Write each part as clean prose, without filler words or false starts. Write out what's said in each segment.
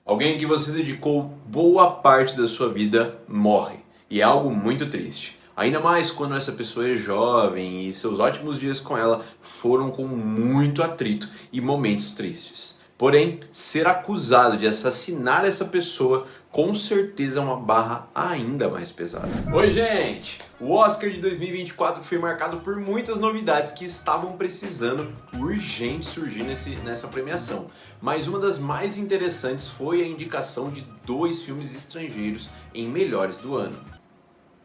Alguém que você dedicou boa parte da sua vida morre. E é algo muito triste. Ainda mais quando essa pessoa é jovem e seus ótimos dias com ela foram com muito atrito e momentos tristes. Porém, ser acusado de assassinar essa pessoa com certeza é uma barra ainda mais pesada. Oi, gente! O Oscar de 2024 foi marcado por muitas novidades que estavam precisando urgente surgir nessa premiação. Mas uma das mais interessantes foi a indicação de 2 filmes estrangeiros em melhores do ano.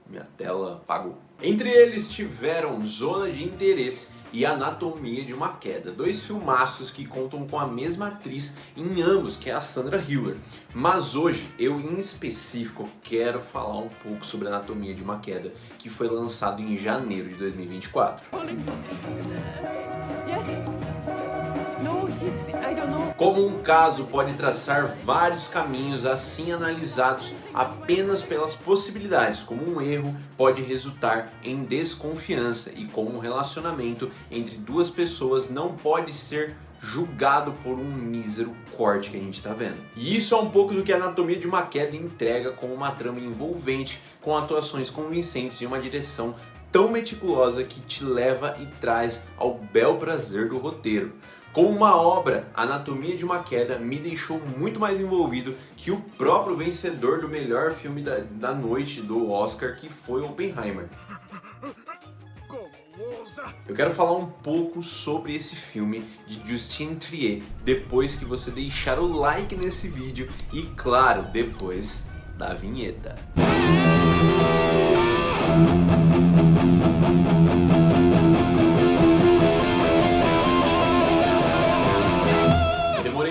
Minha tela apagou. Entre eles tiveram Zona de Interesse e Anatomia de uma Queda, 2 filmaços que contam com a mesma atriz em ambos, que é a Sandra Hüller. Mas hoje, eu em específico quero falar um pouco sobre Anatomia de uma Queda, que foi lançado em janeiro de 2024. Como um caso pode traçar vários caminhos assim analisados apenas pelas possibilidades, como um erro pode resultar em desconfiança e como um relacionamento entre 2 pessoas não pode ser julgado por um mísero corte que a gente está vendo. E isso é um pouco do que a Anatomia de uma Queda entrega, com uma trama envolvente, com atuações convincentes e uma direção tão meticulosa que te leva e traz ao bel prazer do roteiro. Como uma obra, Anatomia de uma Queda me deixou muito mais envolvido que o próprio vencedor do melhor filme da noite do Oscar, que foi Oppenheimer. Eu quero falar um pouco sobre esse filme de Justine Triet depois que você deixar o like nesse vídeo e, claro, depois da vinheta.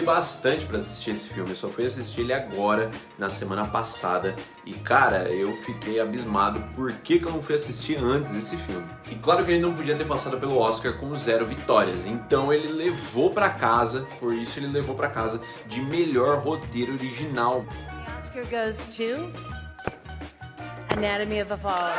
Bastante para assistir esse filme, eu só fui assistir ele agora, na semana passada, e cara, eu fiquei abismado por que eu não fui assistir antes desse filme. E claro que ele não podia ter passado pelo Oscar com 0 vitórias, então ele levou para casa, por isso ele levou para casa de melhor roteiro original. The Oscar goes to Anatomy of a Fall.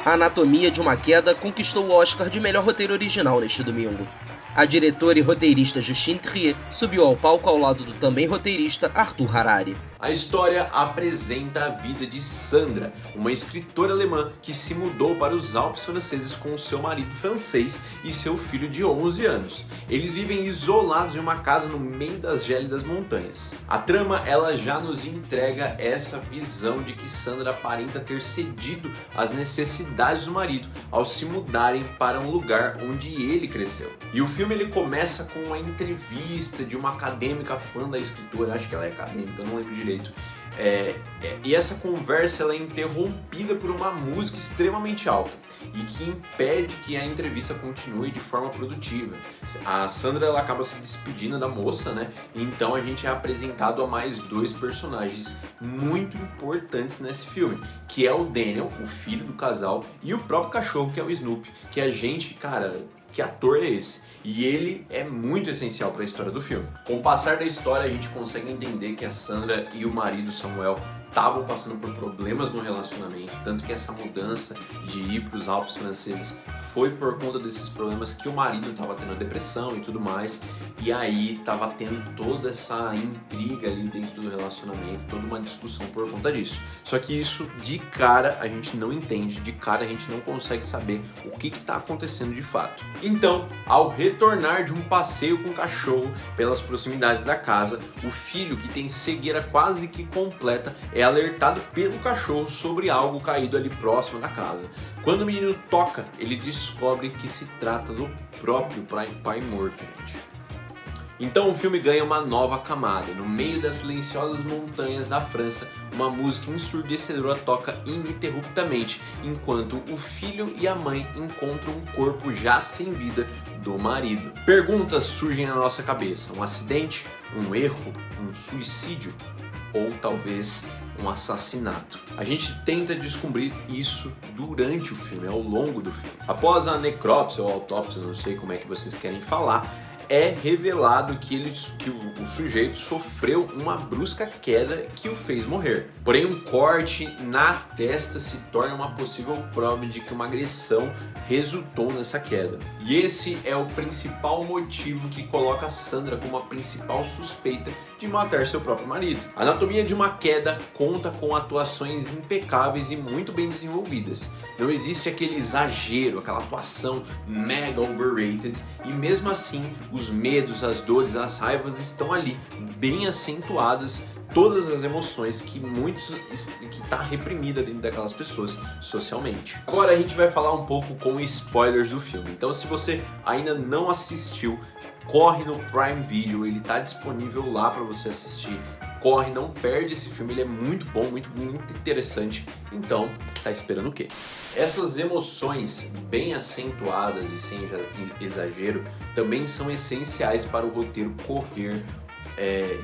A Anatomia de uma Queda conquistou o Oscar de melhor roteiro original neste domingo. A diretora e roteirista Justine Triet subiu ao palco ao lado do também roteirista Arthur Harari. A história apresenta a vida de Sandra, uma escritora alemã que se mudou para os Alpes franceses com seu marido francês e seu filho de 11 anos. Eles vivem isolados em uma casa no meio das gélidas montanhas. A trama ela já nos entrega essa visão de que Sandra aparenta ter cedido às necessidades do marido ao se mudarem para um lugar onde ele cresceu. E o filme ele começa com uma entrevista de uma acadêmica fã da escritora, acho que ela é acadêmica, eu não lembro direito. E essa conversa ela é interrompida por uma música extremamente alta e que impede que a entrevista continue de forma produtiva. A Sandra ela acaba se despedindo da moça, né? Então a gente é apresentado a mais 2 personagens muito importantes nesse filme, que é o Daniel, o filho do casal, e o próprio cachorro, que é o Snoopy, que a gente, cara, que ator é esse? E ele é muito essencial para a história do filme. Com o passar da história, a gente consegue entender que a Sandra e o marido Samuel estavam passando por problemas no relacionamento, tanto que essa mudança de ir para os Alpes franceses foi por conta desses problemas que o marido estava tendo depressão e tudo mais, e aí estava tendo toda essa intriga ali dentro do relacionamento, toda uma discussão por conta disso. Só que isso de cara a gente não entende, de cara a gente não consegue saber o que está acontecendo de fato. Então, ao retornar de um passeio com o cachorro pelas proximidades da casa, o filho, que tem cegueira quase que completa, é alertado pelo cachorro sobre algo caído ali próximo da casa. Quando o menino toca, ele descobre que se trata do próprio pai morto, gente. Então o filme ganha uma nova camada. No meio das silenciosas montanhas da França, uma música ensurdecedora toca ininterruptamente, enquanto o filho e a mãe encontram um corpo já sem vida do marido. Perguntas surgem na nossa cabeça: um acidente? Um erro? Um suicídio? Ou talvez um assassinato. A gente tenta descobrir isso durante o filme, ao longo do filme. Após a necrópsia ou autópsia, não sei como é que vocês querem falar, é revelado que o sujeito sofreu uma brusca queda que o fez morrer. Porém, um corte na testa se torna uma possível prova de que uma agressão resultou nessa queda. E esse é o principal motivo que coloca a Sandra como a principal suspeita de matar seu próprio marido. Anatomia de uma Queda conta com atuações impecáveis e muito bem desenvolvidas. Não existe aquele exagero, aquela atuação mega overrated, e mesmo assim os medos, as dores, as raivas estão ali, bem acentuadas, todas as emoções que tá reprimida dentro daquelas pessoas socialmente. Agora a gente vai falar um pouco com spoilers do filme. Então se você ainda não assistiu, corre no Prime Video, ele tá disponível lá para você assistir. Corre, não perde esse filme, ele é muito bom, muito interessante. Então, tá esperando o quê? Essas emoções bem acentuadas e sem exagero também são essenciais para o roteiro correr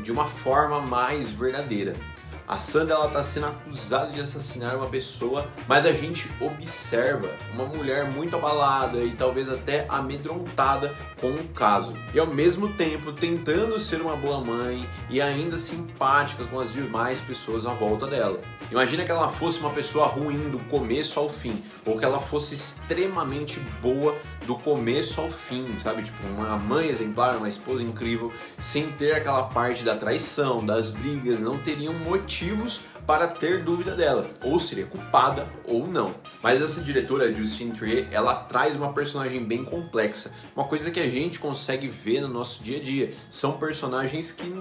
de uma forma mais verdadeira. A Sandra está sendo acusada de assassinar uma pessoa, mas a gente observa uma mulher muito abalada e talvez até amedrontada com o caso. E ao mesmo tempo tentando ser uma boa mãe e ainda simpática com as demais pessoas à volta dela. Imagina que ela fosse uma pessoa ruim do começo ao fim, ou que ela fosse extremamente boa do começo ao fim, sabe? Tipo, uma mãe exemplar, uma esposa incrível, sem ter aquela parte da traição, das brigas, não teriam motivos para ter dúvida dela, ou seria culpada ou não. Mas essa diretora, Justine Triet, ela traz uma personagem bem complexa, uma coisa que a gente consegue ver no nosso dia a dia. São personagens que,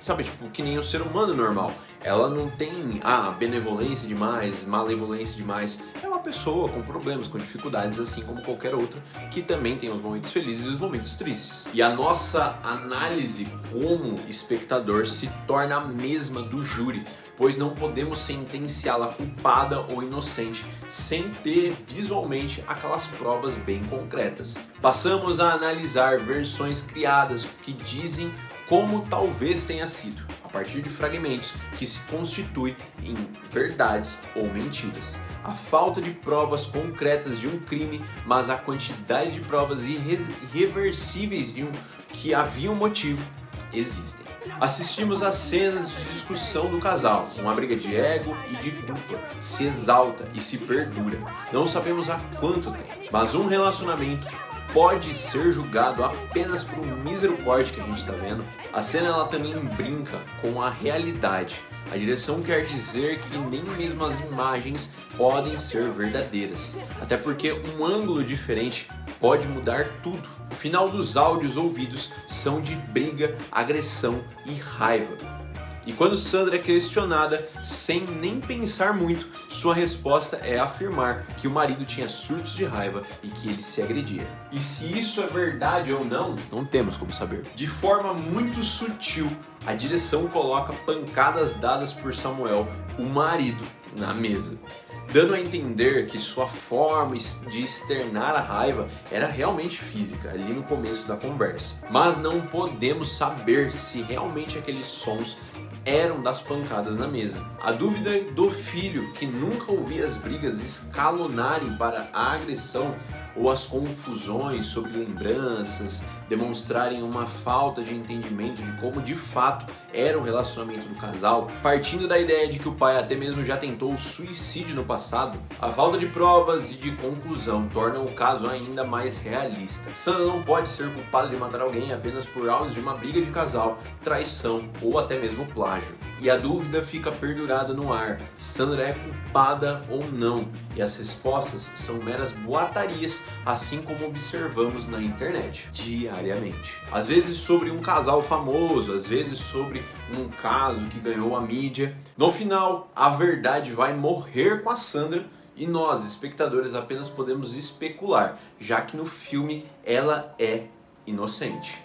sabe, tipo, que nem um ser humano normal. Ela não tem benevolência demais, malevolência demais. É uma pessoa com problemas, com dificuldades, assim como qualquer outra, que também tem os momentos felizes e os momentos tristes. E a nossa análise como espectador se torna a mesma do júri, pois não podemos sentenciá-la culpada ou inocente sem ter visualmente aquelas provas bem concretas. Passamos a analisar versões criadas que dizem como talvez tenha sido, a partir de fragmentos que se constituem em verdades ou mentiras. A falta de provas concretas de um crime, mas a quantidade de provas irreversíveis que havia um motivo, existem. Assistimos às cenas de discussão do casal, uma briga de ego e de culpa, se exalta e se perdura. Não sabemos há quanto tempo, mas um relacionamento pode ser julgado apenas por um mísero corte que a gente está vendo. A cena ela também brinca com a realidade. A direção quer dizer que nem mesmo as imagens podem ser verdadeiras, até porque um ângulo diferente pode mudar tudo. O final dos áudios ouvidos são de briga, agressão e raiva. E quando Sandra é questionada, sem nem pensar muito, sua resposta é afirmar que o marido tinha surtos de raiva e que ele se agredia. E se isso é verdade ou não, não temos como saber. De forma muito sutil, a direção coloca pancadas dadas por Samuel, o marido, na mesa, dando a entender que sua forma de externar a raiva era realmente física, ali no começo da conversa. Mas não podemos saber se realmente aqueles sons eram das pancadas na mesa. A dúvida do filho, que nunca ouvia as brigas escalonarem para a agressão, ou as confusões sobre lembranças demonstrarem uma falta de entendimento de como de fato era o relacionamento do casal, partindo da ideia de que o pai até mesmo já tentou o suicídio no passado, a falta de provas e de conclusão torna o caso ainda mais realista. Sandra não pode ser culpada de matar alguém apenas por áudios de uma briga de casal, traição ou até mesmo plágio. E a dúvida fica perdurada no ar: Sandra é culpada ou não? E as respostas são meras boatarias, assim como observamos na internet diariamente. Às vezes sobre um casal famoso, às vezes sobre um caso que ganhou a mídia. No final, a verdade vai morrer com a Sandra e nós, espectadores, apenas podemos especular, já que no filme ela é inocente.